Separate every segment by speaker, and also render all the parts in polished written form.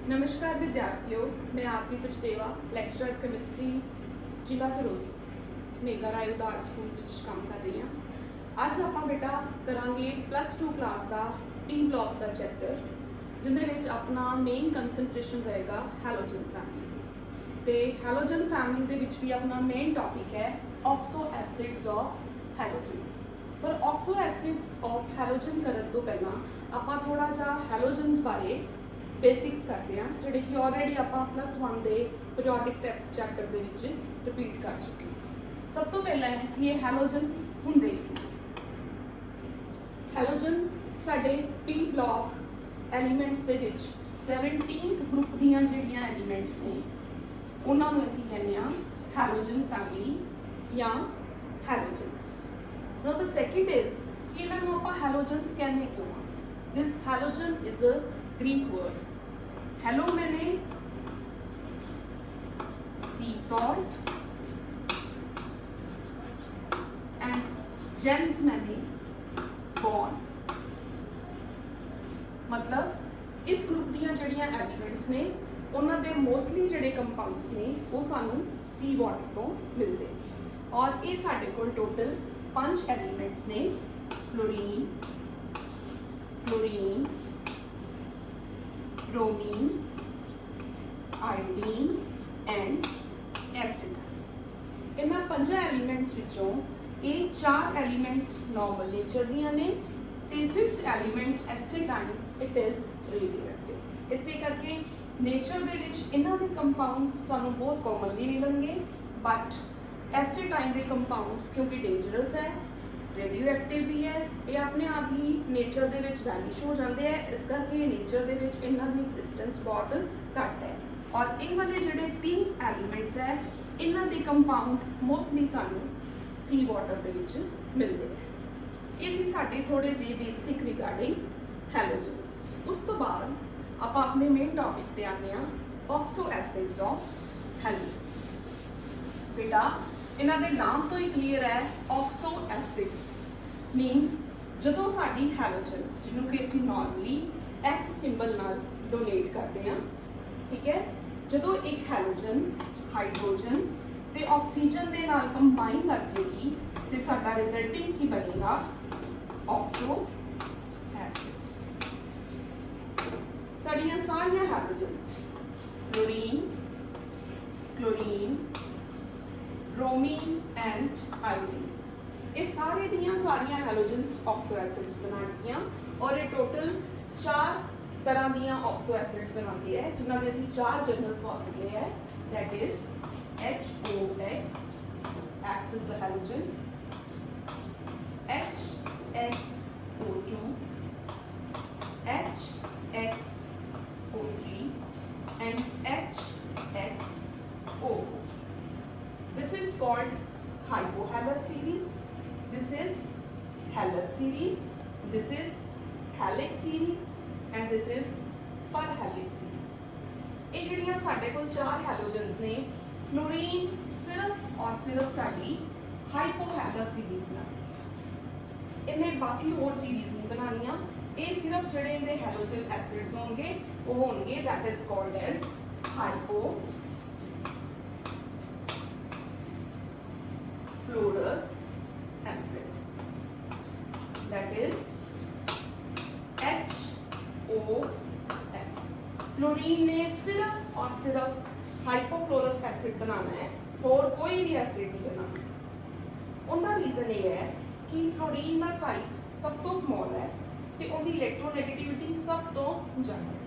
Speaker 1: नमस्कार विद्यार्थियों, मैं आपकी सचदेवा लैक्चरर केमिस्ट्री जिला फिरोजपुर मेगा राय उदार स्कूल में काम कर रही हाँ। अज आप बेटा करांगे +2 क्लास का टी ब्लॉक का चैप्टर जिन्हें अपना मेन कंसनट्रेशन रहेगा हैलोजन फैमिली ते हैलोजन फैमिली के भी अपना मेन टॉपिक है ऑक्सो एसिड्स ऑफ हैलोजन्स। पर ऑक्सो एसिड्स ऑफ हैलोजन करने तो पहला आप थोड़ा जा हैलोजन्स बारे बेसिक्स करते हैं जोड़े कि ऑलरेडी आप +1 के पीरियोडिक चैप्टर के रिपीट कर चुके हैं। सब तो पहला है कि ये हैलोजन्स होंगे हैलोजन साडे पी ब्लॉक एलीमेंट्स के 17th ग्रुप दियां जिहड़ियां एलीमेंट्स ने उन्होंने असीं कहने हैलोजन फैमिली या halogens. Now the second is कि इन्होंने आप हैलोजन्स कहने क्यों। This halogen is a Greek word. Hello मैंने सी सॉल्ट एंड जेंस मैंने बॉन्ड। मतलब इस ग्रुप दियां जड़ियां एलीमेंट्स ने उन्होंने मोस्टली जड़े कंपाउंड्स ने वो सानू सी वाटर तो मिलते हैं और ये साढ़े को टोटल 5 एलीमेंट्स ने fluorine, chlorine, bromine, iodine and astatine. इन्हां 5 एलीमेंट्स विचों ये 4 एलीमेंट्स नॉर्मल नेचर दियां ने ते 5th element astatine it is radioactive. इसे करके नेचर दे विच इन्हां दे कंपाउंड्स सानू बहुत कॉमनली मिलणगे बट एसिटाइन दे कंपाउंड्स क्योंकि डेंजरस है, रेडियो एक्टिव भी है, ये अपने आप ही नेचर के वैनिश हो जाते हैं। इस करके नेचर के इन्हां दी एग्जिस्टेंस बहुत घट है और ये वाले जोड़े 3 एलीमेंट्स है इन्हां दे कंपाउंड मोस्टली सानू सी वाटर के मिलते हैं। ये सी साडे थोड़े जे बेसिक रिगार्डिंग हैलोजन्स। उस तो बाद आप अपने मेन टॉपिक पे आने ऑक्सो एसिड्स ऑफ हैलोजन्स। बेटा इन्हां दे नाम तो ही क्लीयर है, ऑक्सो एसिड्स मीनस जदों साडी हैलोजन जिन्हों कि असीं नॉर्मली एक्स सिंबल नाल डोनेट करते हैं, ठीक है। जदों एक हैलोजन हाइड्रोजन ते ऑक्सीजन दे नाल कंबाइन कर जाएगी तो साडा रिजल्टिंग की बनेगा ऑक्सो एसिड्स। साड़ियां सारियां halogens fluorine, chlorine, bromine and iodine ये सारे दियां सारियां हैलोजन्स ऑक्सो एसिड्स बनानियां और ये टोटल 4 तरह दियां ऑक्सो एसिड्स बनाती है जिन्हों के असीं 4 जनरल फॉर्मूले है। That is HOX, X is the halogen, HXO2, HXO3 and HXO4. This is called hypohalous series, this is halous series, this is halic series and this is परहैलिक series। ये जिहड़ियां साडे कोल 4 हैलोजन्स ने फ्लोरीन सिर्फ और सिर्फ साडी हाइपोहैलस series बनानी है, इन्हें बाकी और सीरीज नहीं बनानियां। ये सिर्फ जिहड़े इहदे हैलोजन एसिड्स होंगे वो होंगे that is called as hypo fluorous acid, that is HOF। Fluorine ने सिर्फ और सिर्फ हाइपोफ्लोरस एसिड बनाना है और कोई भी एसिड नहीं बनाना। उनका रीजन ये है कि फ्लोरीन का साइज सब तो स्मॉल है तो उनकी इलेक्ट्रोनेगेटिविटी सब तो ज़्यादा है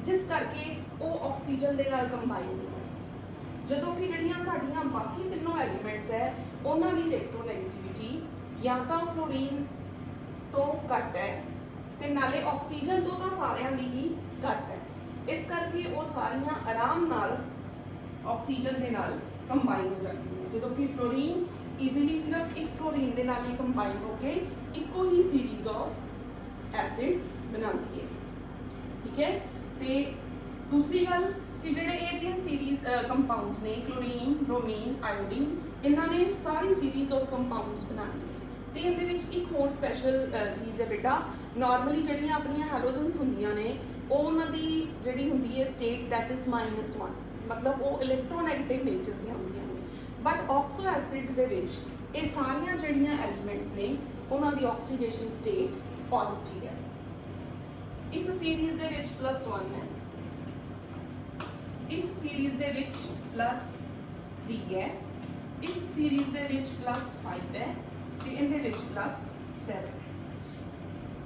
Speaker 1: जिस करके वो ऑक्सीजन के नाल कंबाइन नहीं करती। जदों कि जिहड़ियां साडियां बाकी तीनों एलीमेंट्स है उन्होंने इलेक्ट्रोनेगेटिविटी या तो फ्लोरीन तो घट है तो नाले ऑक्सीजन तो सारियां दी ही घट है। इस करके वो सारियां आराम नाल ऑक्सीजन के नाल कंबाइन हो जाती हैं जदों कि फ्लोरीन ईजीली सिर्फ एक फ्लोरीन के नाल ही कंबाइन होकर इको ही सीरीज ऑफ एसिड बनाती है, ठीक है। तो दूसरी गल कि जिहड़े ये 3 सीरीज कंपाउंड्स ने क्लोरीन, ब्रोमीन, आयोडीन इन्होंने सारी सीरीज ऑफ कंपाउंड्स बनानी है। तो ये एक होर स्पैशल चीज़ है बेटा, नॉर्मली जिहड़ियां अपनी हैलोजन्स होंदियां ने ਉਹ ਉਹਨਾਂ ਦੀ ਜਿਹੜੀ ਹੁੰਦੀ ਹੈ ਸਟੇਟ ਦੈਟ ਇਜ਼ -1, ਮਤਲਬ ਉਹ ਇਲੈਕਟ੍ਰੋਨੈਗੇਟਿਵ ਨੇਚਰ ਦੀਆਂ ਹੁੰਦੀਆਂ ਨੇ। ਬਟ ਆਕਸੋ ਐਸਿਡਸ ਦੇ ਵਿੱਚ ਇਹ ਸਾਰੀਆਂ ਜਿਹੜੀਆਂ ਐਲੀਮੈਂਟਸ ਨੇ ਉਹਨਾਂ ਦੀ ਆਕਸੀਡੇਸ਼ਨ ਸਟੇਟ ਪੋਜ਼ਿਟਿਵ ਹੈ। ਇਸ ਸੀਰੀਜ਼ ਦੇ ਵਿੱਚ +1 ਹੈ, ਇਸ ਸੀਰੀਜ਼ ਦੇ ਵਿੱਚ +3 ਹੈ, ਇਸ ਸੀਰੀਜ਼ ਦੇ ਵਿੱਚ +5 ਹੈ ਤੇ ਇਹਦੇ ਵਿੱਚ +7।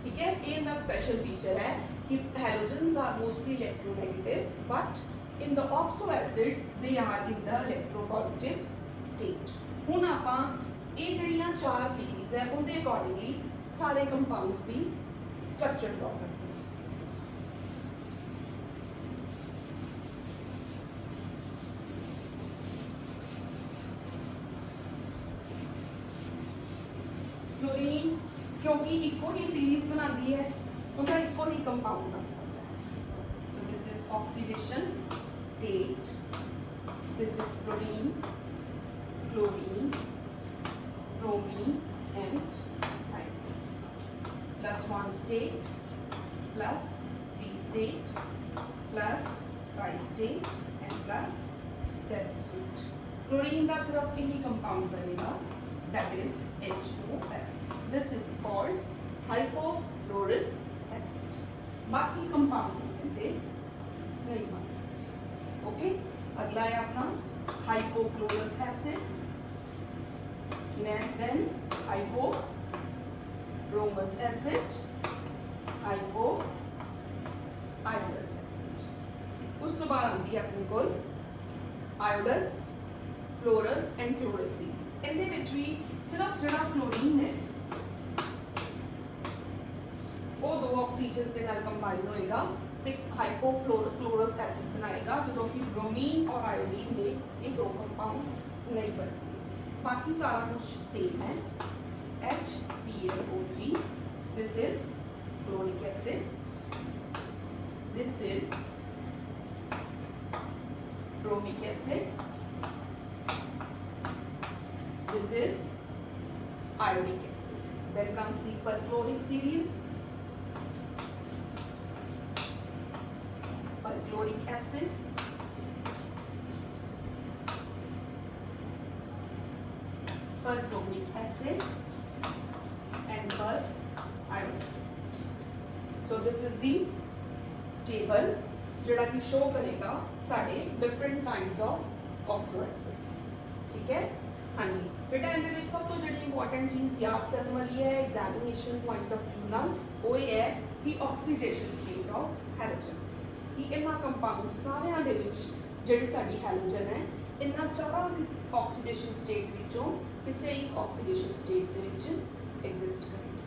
Speaker 1: ठीक है, ये इनका स्पेशल फीचर है कि halogens are mostly electronegative, but in the oxo acids they are in the electropositive state। ਹੁਣ ਆਪਾਂ ਇਹ ਜਿਹੜੀਆਂ 4 ਸੀਰੀਜ਼ ਹੈ ਉਹਦੇ ਅਕੋਰਡਿੰਗਲੀ ਸਾਰੇ ਕੰਪਾਊਂਡਸ ਦੀ ਸਟਰਕਚਰ ਡਰਾ ਕਰਦੇ ਹਾਂ। फ्लोरीन क्योंकि इको ही सीरीज बनाती है उनका इको ही कंपाउंड बनता है। सो this is oxidation state, this is fluorine, chlorine, bromine and hydrogen. +1 state, +3 state, +5 state and +7 state। Chlorine का सिर्फ यही कंपाउंड बनेगा, that is HOF। This is called hypofluorous acid। बाकी कंपाउंड्स कहते नहीं बन सकते। ओके, अगला है अपना hypochlorous acid, then hypobromous acid, hypoiodous acid. उस तो बाद आती है अपने को iodous, fluorous and chlorous series. इहदे विच भी सिर्फ जिहड़ा क्लोरीन है वो 2 ऑक्सीजन्स के नाल कंबाइन होएगा तो हाइपोक्लोरस एसिड बनाएगा, जो कि ब्रोमीन और आयोडीन के ये 2 कंपाउंड्स नहीं बनते। बाकी सारा कुछ सेम है। HClO3, this is chloric acid, this is bromic acid, this is iodic acid। Then comes the perchloric series, perchloric acid, perbromic acid and periodic acid। So this is the table जोड़ा कि show करेगा साढ़े different kinds of oxo acids. ठीक है, हाँ जी बेटा, इहदे सब तो जिहड़ी इंपॉर्टेंट चीज़ याद करने वाली है एग्जामिनेशन पॉइंट ऑफ व्यू नाल वो ये है कि ऑक्सीडेशन स्टेट ऑफ हैलोजेंस, कि इन्हां कंपाउंड सारियां दे विच जिहड़ी साडी हैलोजन है इन्हां चारां ऑक्सीडेशन स्टेट विचों किसी एक oxidation state they which exist करेगी।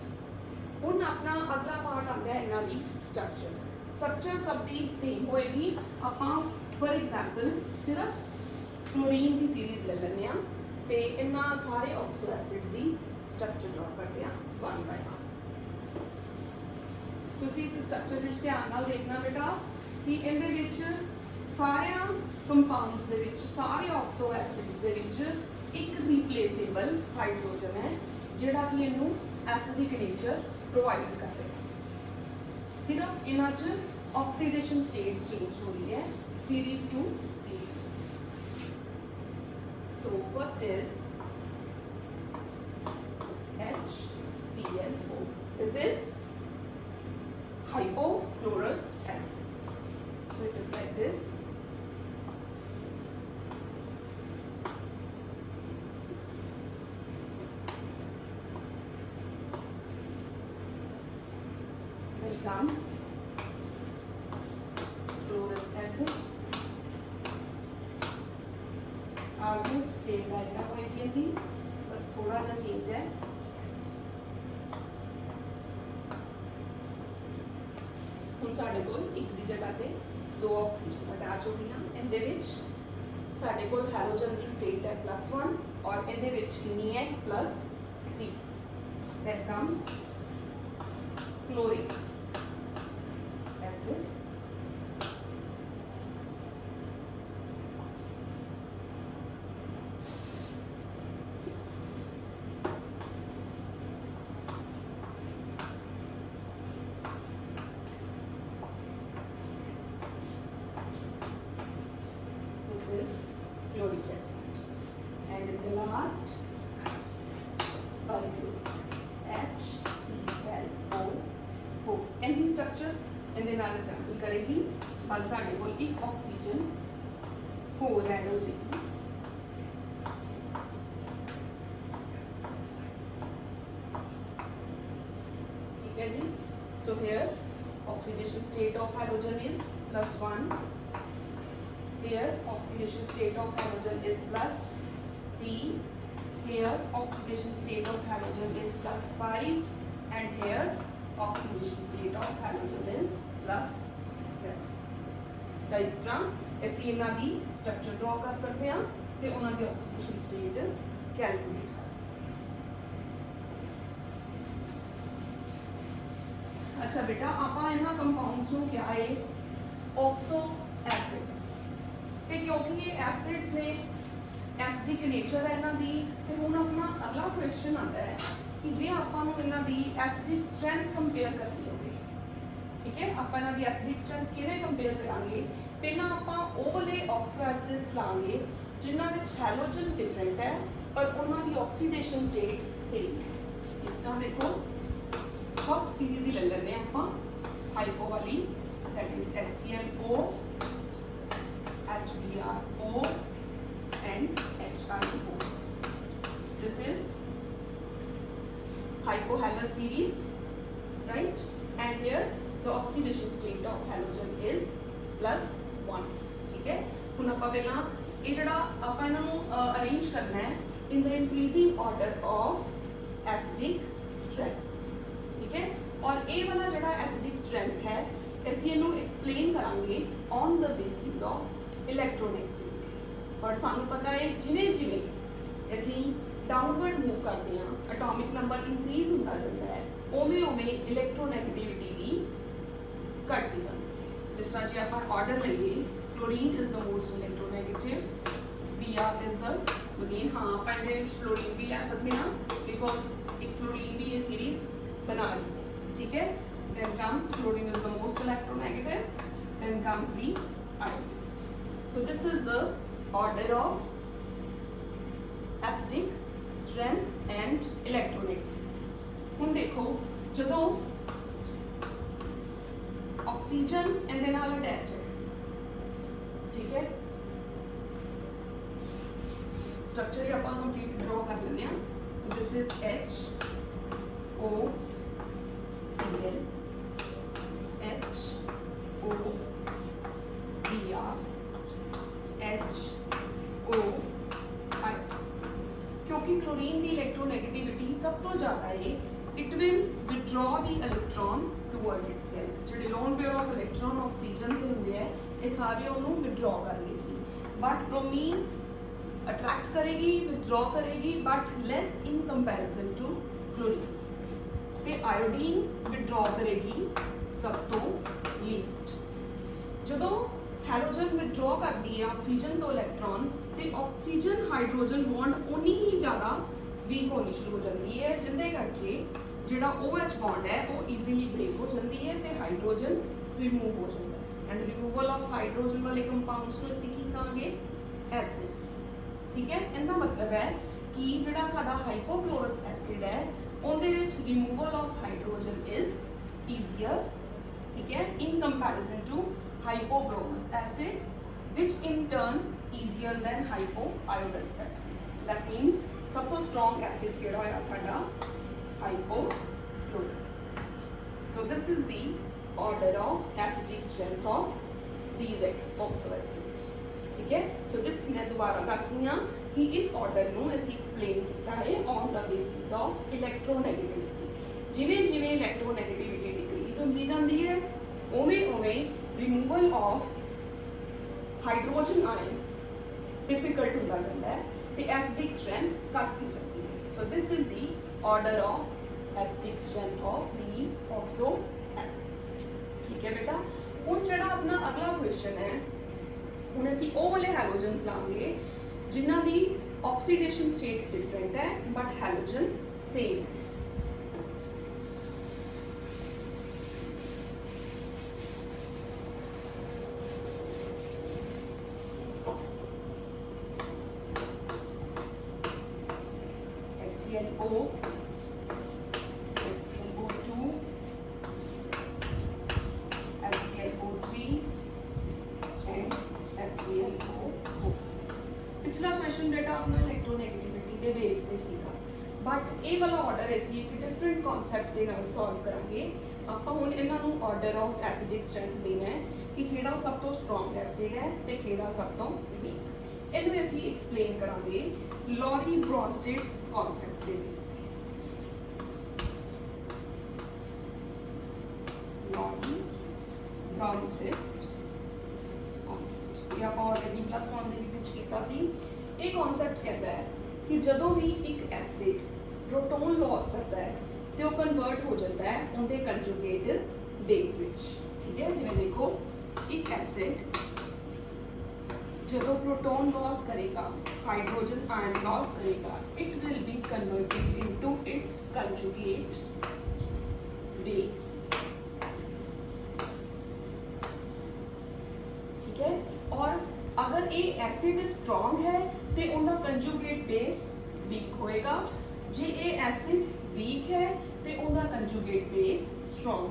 Speaker 1: हुण अपना अगला पार्ट आंदा है इन्हां दी स्ट्रक्चर। स्ट्रक्चर सब दी सेम होएगी। आपां फॉर एग्जाम्पल सिर्फ क्लोरीन की सीरीज ले लैंदे आ ते इन्हां सारे oxo acids the structure draw करते हैं 1 बाय 1। तुसीं इस स्ट्रक्चर विच ध्यान नाल देखना बेटा कि इहदे विच सारियां कंपाउंड्स दे विच सारे ऑक्सो एसिड्स दे विच एक रिप्लेसेबल हाइड्रोजन है जिहड़ा कि इहनूं एसिडिक नेचर प्रोवाइड करदा है। सिर्फ इन्हां च ऑक्सीडेशन स्टेट चेंज हो रही है series to series. So first is HClO. This is hypochlorous acids. So it is like this. Then comes chlorous acid. Almost same diagram होएगी इनकी, बस थोड़ा सा चेंज है। हुण साडे कोल एक दी जगह ते 2 ऑक्सीजन अटैच हो गईयां। इहदे विच साडे कोल हैलोजन दी स्टेट है +1 और इहदे विच कितनी है +3। दैट कम्स क्लोरिक एसिड, ही स्ट्रक्चर इहदे नाल एग्जाम्पल करेगी बस साडे कोल एक ऑक्सीजन होर ऐड हो जाएगी ठीक है जी so here oxidation state of halogen is +1 here oxidation state of halogen is +3 here oxidation state of halogen is +5 and here oxidation state of halogen is +7 ਤਾਂ ਇਸ ਤਰ੍ਹਾਂ ਅਸੀਂ ਇਹਨਾਂ ਦੀ ਸਟਰਕਚਰ ਡਰਾ ਕਰ ਸਕਦੇ ਹਾਂ ਤੇ ਉਹਨਾਂ ਦੀ ਆਕਸੀਡੇਸ਼ਨ ਸਟੇਟ ਕੈਲਕੂਲੇਟ ਕਰ ਸਕਦੇ ਹਾਂ अच्छा बेटा ਆਪਾਂ ਇਹਨਾਂ ਕੰਪਾਊਂਡਸ ਨੂੰ ਕਿਹਾ ਹੈ ਆਕਸੋ ਐਸਿਡਸ ਤੇ ਕਿਉਂਕਿ ਇਹ ਐਸਿਡਸ ਨੇ ਐਸਿਡਿਕ ਨੇਚਰ ਹੈ ਇਹਨਾਂ ਦੀ ਤੇ ਹੁਣ ਆਪਣਾ ਅਗਲਾ ਕੁਐਸਚਨ ਆਉਂਦਾ ਹੈ ਕਿ ਜੇ ਆਪਾਂ ਨੂੰ ਇਹਨਾਂ ਦੀ ਐਸਿਡਿਕ ਸਟਰੈਂਥ ਕੰਪੇਅਰ ਕਰਨੀ ਹੋਵੇ ਠੀਕ ਹੈ ਆਪਾਂ ਇਹਨਾਂ ਦੀ ਐਸਿਡਿਕ ਸਟਰੈਂਥ ਕਿਵੇਂ ਕੰਪੇਅਰ ਕਰਾਂਗੇ ਪਹਿਲਾਂ ਆਪਾਂ ਉਹ ਵਾਲੇ ਆਕਸੋ ਐਸਿਡਸ ਲਾਂਗੇ ਜਿਨ੍ਹਾਂ ਵਿੱਚ ਹੈਲੋਜਨ ਡਿਫਰੈਂਟ ਹੈ ਪਰ ਉਹਨਾਂ ਦੀ ਆਕਸੀਡੇਸ਼ਨ ਸਟੇਟ ਸੇਮ ਹੈ ਇਸ ਤਰ੍ਹਾਂ ਦੇਖੋ फर्स्ट सीरीज ही ले लेने आप हाइपो वाली that is HClO HBrO and HIO this is hypohalous series right and here the oxidation state of halogen is +1 ठीक है ਹੁਣ ਆਪਾਂ ਪਹਿਲਾਂ ਇਹ ਜਿਹੜਾ ਆਪਾਂ ਇਹਨਾਂ ਨੂੰ ਅਰੇਂਜ ਕਰਨਾ ਹੈ in the increasing order of acidic strength ठीक है और ये वाला जड़ा एसिडिक स्ट्रेंथ है ਅਸੀਂ ਇਹਨੂੰ एक्सप्लेन करांगे on the basis of electronegativity और ਸਾਨੂੰ ਪਤਾ ਹੈ ਜਿਵੇਂ ਜਿਵੇਂ ਅਸੀਂ ਡਾਊਨਵਰਡ ਮੂਵ ਕਰਦੇ ਹਾਂ ਐਟੋਮਿਕ ਨੰਬਰ ਇਨਕਰੀਜ਼ ਹੁੰਦਾ ਜਾਂਦਾ ਹੈ ਉਵੇਂ ਉਵੇਂ ਇਲੈਕਟ੍ਰੋਨੈਗੇਟਿਵਿਟੀ ਵੀ ਘਟਦੀ ਜਾਂਦੀ ਹੈ ਜਿਸ ਤਰ੍ਹਾਂ ਜੇ ਆਪਾਂ ਆਰਡਰ ਲਈਏ chlorine is the most electronegative Br is the again ਹਾਂ ਆਪਾਂ ਇਹਦੇ ਵਿੱਚ ਫਲੋਰੀਨ ਵੀ ਲੈ ਸਕਦੇ ਹਾਂ ਬਿਕੋਜ਼ ਇੱਕ ਫਲੋਰੀਨ ਵੀ ਇਹ ਸੀਰੀਜ਼ बना रही है ठीक है then comes fluorine is the most electronegative then comes the iodine so this is the order of acidic strength and electronegativity ਹੁਣ ਦੇਖੋ ਜਦੋਂ ਆਕਸੀਜਨ ਇਹਦੇ ਨਾਲ ਅਟੈਚ ਹੈ ਠੀਕ ਹੈ ਸਟਰਕਚਰ ਹੀ ਆਪਾਂ ਕੰਪਲੀਟ ਡਰਾ ਕਰ ਲੈਂਦੇ ਹਾਂ so this is H O Cl H O Br H O I क्योंकि क्लोरीन की इलेक्ट्रोनेगेटिविटी सब तो ज़्यादा है it will withdraw the electron toward itself जो lone pair of electron oxygen के होंगे हैं ये सारे उन्होंने withdraw कर लेगी but bromine attract करेगी withdraw करेगी but less in comparison to chlorine ਤੇ ਆਇਓਡੀਨ ਵਿਡਰਾ ਕਰੇਗੀ ਸਭ ਤੋਂ ਲੀਸਟ ਜਦੋਂ ਹੈਲੋਜਨ ਵਿਡਰਾ ਕਰਦੀ ਹੈ ਆਕਸੀਜਨ ਤੋਂ ਇਲੈਕਟ੍ਰੋਨ ਤੇ ਆਕਸੀਜਨ ਹਾਈਡਰੋਜਨ ਬੌਂਡ ਉਨੀ ਹੀ ਜ਼ਿਆਦਾ ਵੀਕ ਹੋਣੀ ਸ਼ੁਰੂ ਹੋ ਜਾਂਦੀ ਹੈ ਜਿੰਦੇ ਕਰਕੇ ਜਿਹੜਾ OH ਬੌਂਡ ਹੈ ਉਹ ਈਜ਼ੀਲੀ ਬ੍ਰੇਕ ਹੋ ਜਾਂਦੀ ਹੈ ਤੇ ਹਾਈਡਰੋਜਨ ਰਿਮੂਵ ਹੋ ਜਾਂਦਾ ਹੈ ਐਂਡ ਰਿਮੂਵਲ ਆਫ ਹਾਈਡਰੋਜਨ ਵਾਲੇ ਕੰਪਾਊਂਡਸ ਨੂੰ ਅਸੀਂ ਕੀ ਕਹਾਂਗੇ ਐਸਿਡਸ ਠੀਕ ਹੈ ਇਹਦਾ ਮਤਲਬ ਹੈ ਕਿ ਜਿਹੜਾ ਸਾਡਾ ਹਾਈਪੋਕਲੋਰਸ ਐਸਿਡ ਹੈ ਉਹਦੇ ਵਿੱਚ removal of hydrogen is easier ਠੀਕ ਹੈ in comparison to hypobromous acid ਵਿਚ in turn easier than hypoiodous acid that means ਸਭ ਤੋਂ ਸਟਰੋਂਗ ਐਸਿਡ ਕਿਹੜਾ ਹੋਇਆ ਸਾਡਾ hypochlorous so this is the order of acidic strength of these oxo acids ठीक है सो दिस मैं दोबारा दस रही हाँ कि इस ऑर्डर ਨੂੰ ਅਸੀਂ ਐਕਸਪਲੇਨ ਕੀਤਾ ਹੈ on the basis of electronegativity ਜਿਵੇਂ ਜਿਵੇਂ ਇਲੈਕਟ੍ਰੋਨੈਗੇਟਿਵਿਟੀ ਡਿਕਰੀਜ਼ ਹੁੰਦੀ ਜਾਂਦੀ ਹੈ ਉਵੇਂ ਉਵੇਂ removal of hydrogen ion difficult ਹੁੰਦਾ ਜਾਂਦਾ ਹੈ ਤੇ ਐਸਿਡਿਕ ਸਟਰੈਂਥ ਘਟਦੀ ਜਾਂਦੀ ਹੈ so this is the order of acidic strength of these oxo acids ਠੀਕ ਹੈ ਬੇਟਾ ਹੁਣ ਜਿਹੜਾ ਆਪਣਾ ਅਗਲਾ ਕੁਐਸਚਨ ਹੈ ਹੁਣ ਅਸੀਂ ਉਹ ਵਾਲੇ ਹੈਲੋਜਨਸ ਲਾਂਗੇ ਜਿਨ੍ਹਾਂ ਦੀ ਆਕਸੀਡੇਸ਼ਨ ਸਟੇਟ ਡਿਫਰੈਂਟ ਹੈ but halogen same HClO HClO2 question बेटा अपना इलेक्ट्रोनैगेटिविटी के बेस पे सीगा, बट ये वाला ऑर्डर असी एक डिफरेंट कॉन्सैप्ट के नाल सॉल्व करांगे। आपां हुण इन्हां नूं ऑर्डर ऑफ एसिडिक स्ट्रेंथ देना है कि किहड़ा सब तो स्ट्रॉन्ग एसिड है ते किहड़ा सब तो वीक। इहनूं असीं एक्सप्लेन करांगे लॉरी ब्रॉन्स्टेड कॉन्सैप्ट के बेस पे। लॉरी ब्रॉन्स्टेड कॉन्सैप्ट ये आपां ऑलरेडी प्लस 1 दे विच कीता सी। ये कॉन्सैप्ट कहता है कि जदों भी एक एसिड प्रोटोन लॉस करता है तो कन्वर्ट हो जाता है उनके कंजुगेट बेस विच। ठीक है, जिवें देखो एक एसिड जदों प्रोटोन लॉस करेगा, हाइड्रोजन आयन लॉस करेगा, it will be converted into its conjugate base. ठीक है, और अगर ये एसिड स्ट्रॉन्ग है तो उनका कंजुगेट बेस वीक होएगा, जे ये एसिड वीक है तो उनका कंजुगेट बेस स्ट्रॉन्ग।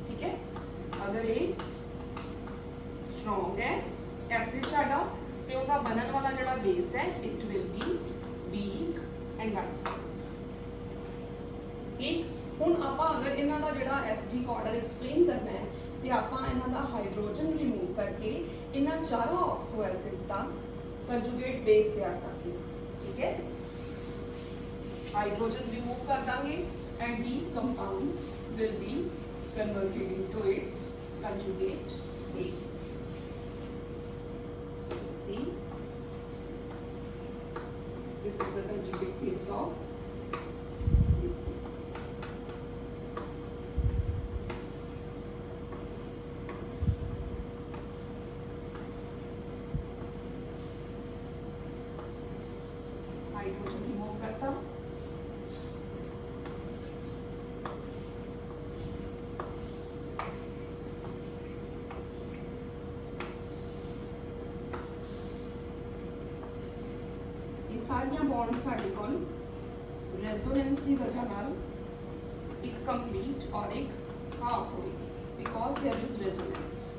Speaker 1: ठीक है, अगर ये स्ट्रॉन्ग है एसिड साडा तो उनका बनन वाला जिहड़ा बेस है it will be weak and vice versa. ठीक, हुण आपां अगर इन्हां दा जिहड़ा एसिडिक ऑर्डर एक्सप्लेन करना है तो आपां इन्हां दा हाइड्रोजन रिमूव करके इन्हां चारों ऑक्सो एसिड्स दा कंजुगेट बेस तैयार करते हैं। ठीक है, हाइड्रोजन रिमूव कर देंगे and these compounds will be converted into its conjugate base. So see, this is the conjugate base of this group. Hydrogen remove करता, ये सारिया बॉन्ड साडे कोल रेजोनेंस की वजह नाल एक कंप्लीट और एक हाफ होगी बिकॉज देयर इज रेजोनेंस।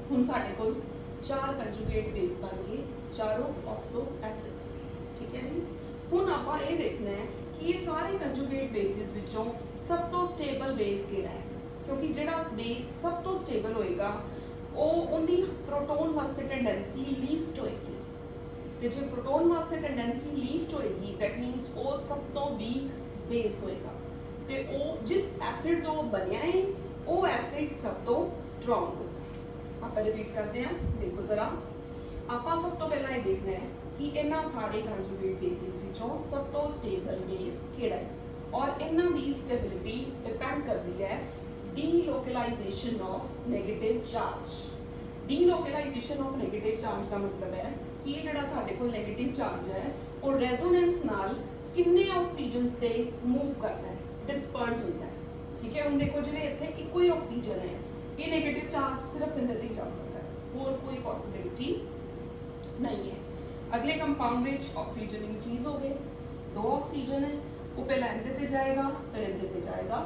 Speaker 1: हुण साडे कोल चार कंजुगेट बेस बन गए चारों ऑक्सो एसिड्स। ठीक है जी, हुण आपां ये देखना है कि ये सारे कंजुगेट बेसिस विचों सब तो स्टेबल बेस किहड़ा है, क्योंकि जिहड़ा बेस सब तो स्टेबल होएगा ਉਹ ਉਹਦੀ प्रोटोन वास्ते टेंडेंसी लीस्ट होएगी, ਤੇ ਜੇ प्रोटोन वास्ते टेंडेंसी लीस्ट होएगी दैट मीनस ਉਹ सब तो वीक बेस होएगा, ਤੇ ਉਹ जिस एसिड ਤੋਂ ਬਣਿਆ है ਉਹ एसिड सब तो स्ट्रॉन्ग होगा। आप रिपीट करते हैं, देखो जरा आप सब तो पहला ये देखना है कि इन्हां सारे कंजुगेट बेसिस विचों सब तो स्टेबल बेस किहड़ा है और इन्हां दी स्टेबिलिटी डिपेंड करती है delocalization of negative charge. Delocalization of negative charge का मतलब है कि ये जिहड़ा साडे कोल नेगेटिव चार्ज है और रेजोनेंस नाल किन्ने ऑक्सीजनस ते मूव करता है, डिस्पर्स होता है। ठीक है, हुण देखो जिवें इत्थे इक्को ही ऑक्सीजन है, ये नेगेटिव चार्ज सिर्फ इधर ही जा सकता है और कोई पॉसिबिलिटी नहीं है। अगले कंपाउंड विच ऑक्सीजन इंक्रीज हो गए, दो ऑक्सीजन है वो पहले इधर ते जाएगा फिर इधर ते जाएगा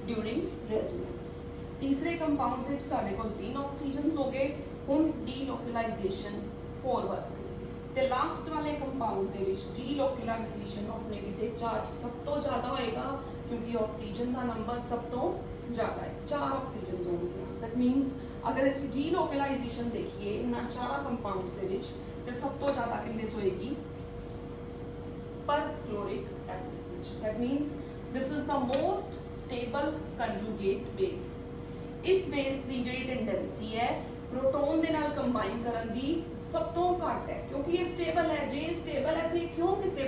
Speaker 1: ड्यूरिंग रेजोनेंस। तीसरे कंपाउंड विच साडे कोल 3 ऑक्सीजन हो गए, हुण डीलोकलाइजेशन 4 वध गई, ते लास्ट वाले कंपाउंड दे which delocalization of negative charge सब तो ज़्यादा होएगा क्योंकि ऑक्सीजन का नंबर सब तो ज़्यादा है, 4 ऑक्सीजन होंगे। दैट मीनस अगर असीं डीलोकलाइजेशन देखिए इन्हां चारा कंपाउंड्स दे विच ते सब तो ज़्यादा किहदे च होएगी perchloric acid which. That मीनस this is the most stable conjugate base. इस बेस की जिहड़ी टेंडेंसी है प्रोटोन दे नाल कंबाइन करन दी सब तो घट है क्योंकि ये स्टेबल है। जे स्टेबल है तो क्यों किसी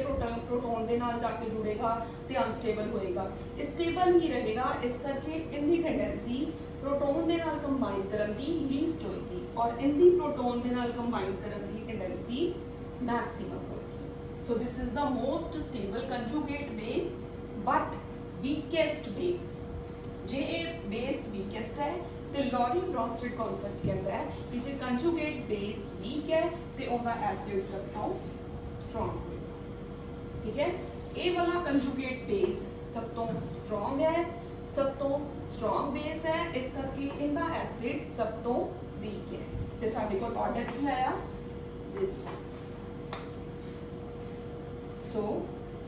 Speaker 1: प्रोटोन दे नाल जाके जुड़ेगा तो अनस्टेबल होएगा, स्टेबल ही रहेगा। इस करके इनकी टेंडेंसी प्रोटोन दे नाल कंबाइन करन दी लीस्ट होएगी और इनकी प्रोटोन दे नाल कंबाइन करन दी टेंडेंसी मैक्सिमम होएगी। So this is the most stable conjugate base but weakest base. जे बेस वीकेस्ट है ਤੇ ਲੌਰੀ ਬ੍ਰੌਂਸਟਡ ਕਨਸੈਪਟ ਕਹਿੰਦਾ ਹੈ ਕਿ ਜੇ ਕੰਜੂਗੇਟ ਬੇਸ ਵੀਕ ਹੈ ਤੇ ਉਹਦਾ ਐਸਿਡ ਸਭ ਤੋਂ ਸਟਰੋਂਗ ਹੋਏਗਾ। ਠੀਕ ਹੈ, ਇਹ ਵਾਲਾ ਕੰਜੂਗੇਟ ਬੇਸ ਸਭ ਤੋਂ ਸਟਰੋਂਗ ਹੈ, ਸਭ ਤੋਂ ਸਟਰੋਂਗ ਬੇਸ ਹੈ, ਇਸ ਕਰਕੇ ਇਹਦਾ ਐਸਿਡ ਸਭ ਤੋਂ ਵੀਕ ਹੈ। ਤੇ ਸਾਡੇ ਕੋਲ ਆਰਡਰ ਕੀ ਆਇਆ, ਦਿਸ। So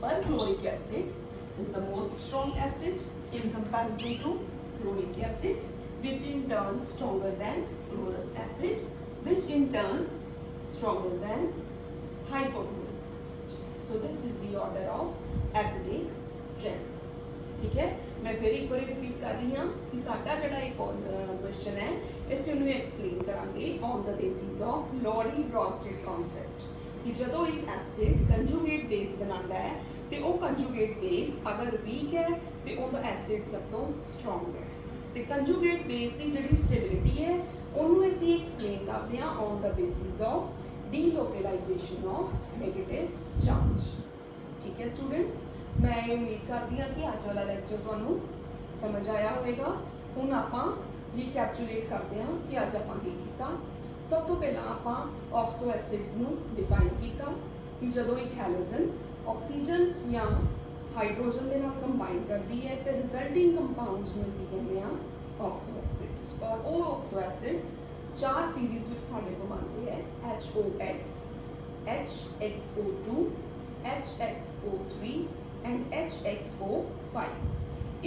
Speaker 1: perchloric acid is the most strong acid in comparison to chloric acid, which in turn stronger than chlorous acid, which in turn stronger than hypochlorous acid. So this is the order of acidic strength. ठीक है, मैं फिर एक बार repeat कर रही हाँ कि साडा जिहड़ा एक क्वेश्चन है इस नूं एक्सप्लेन करांगे on the basis of Lowry Bronsted concept कि जदों एक एसिड कंजूगेट बेस बनाता है तो वो कंजूगेट बेस अगर वीक है तो उहदा एसिड सब तो स्ट्रोंग है। तो कंजूगेट बेस की जिहड़ी स्टेबिलिटी है उन्होंने असीं एक्सप्लेन करते हैं on the basis of delocalization of negative charge. ठीक है स्टूडेंट्स, मैं उम्मीद करती हाँ कि अज वाला लैक्चर तुहानूं समझ आया होगा। हुण आपां रिकैप्चुलेट करते हैं कि अज आपां की कीता। सब तो पहला आपां ऑक्सो एसिड्स नूं डिफाइन किया कि जदों एक हैलोजन ऑक्सीजन या हाइड्रोजन के नाल कंबाइन करती है तो रिजल्टिंग कंपाउंड्स में असीं कहते हैं ऑक्सो एसिड्स। और वो ऑक्सो एसिड्स 4 सीरीज़ में साडे कोल बनते हैं HOX, HXO2, HXO3 and HXO5।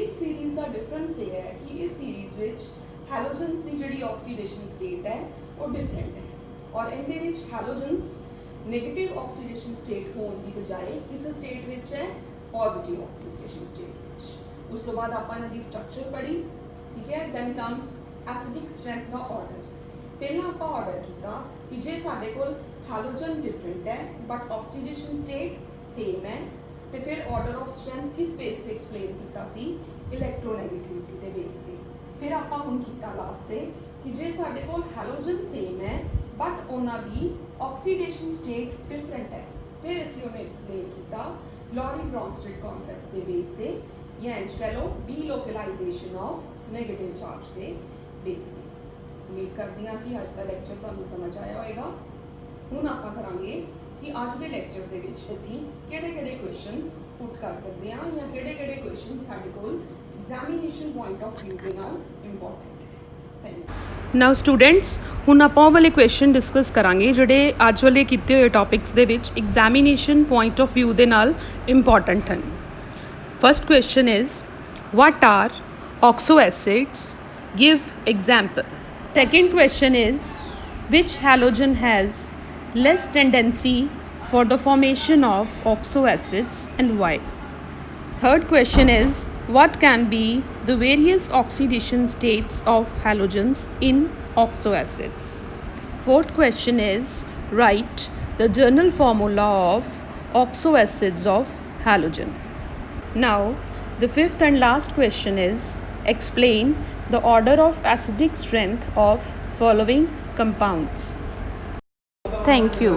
Speaker 1: इस सीरीज़ का डिफरेंस ये है कि इस सीरीज़ विच हैलोजन्स की जिहड़ी ऑक्सीडेशन स्टेट है वो डिफरेंट है और इहदे विच हैलोजन्स नेगेटिव ऑक्सीडेशन स्टेट होने की बजाय किस स्टेट विच है, पॉजिटिव ऑक्सीडेशन स्टेट विच। उस तो बाद आपां इहदी स्ट्रक्चर पढ़ी। ठीक है, दैन कम्स एसिडिक स्ट्रेंथ का ऑर्डर। पहला आपां ऑर्डर किया कि जे साडे कोल हैलोजन डिफरेंट है बट ऑक्सीडेशन स्टेट सेम है तो फिर ऑर्डर ऑफ स्ट्रेंथ किस बेस से एक्सप्लेन किया सी, इलैक्ट्रोनैगेटिविटी के बेस पे। फिर आपां हुण कीता लास्ट ते कि जे साडे कोल हैलोजन सेम है बट उन्हां दी ऑक्सीडेशन स्टेट डिफरेंट है, फिर असीं उन्हें एक्सप्लेन किया लॉरी ब्रॉन्स्टेड कॉन्सैप्ट के बेस पे या इंज कह लो डीलोकलाइजेशन ऑफ नेगेटिव चार्ज के बेस पे। उम्मीद करती हाँ कि अज का लैक्चर तुहानूं समझ आया होगा। हुण आपां करांगे कि अज के लैक्चर के विच असीं किहड़े-किहड़े क्वेश्चनस पुट कर सकते हैं या किहड़े-किहड़े क्वेश्चन साडे कोल एग्जामिनेशन पॉइंट ऑफ व्यू के नाल इंपॉर्टेंट है। Thank you.
Speaker 2: नाउ स्टूडेंट्स, हुण आपां वाले क्वेश्चन डिस्कस करांगे जिहड़े अज वाले कीते होए टॉपिक्स दे विच एग्जामिनेशन पॉइंट ऑफ व्यू दे नाल इंपॉर्टेंट हैं। First question is what are oxo acids, give example. Second question is which halogen has less tendency for the formation of oxo acids and why. Third question is what can be the various oxidation states of halogens in oxo acids. Fourth question is write the journal formula of oxo acids of halogen. Now the fifth and last question is explain the order of acidic strength of following compounds. Thank you.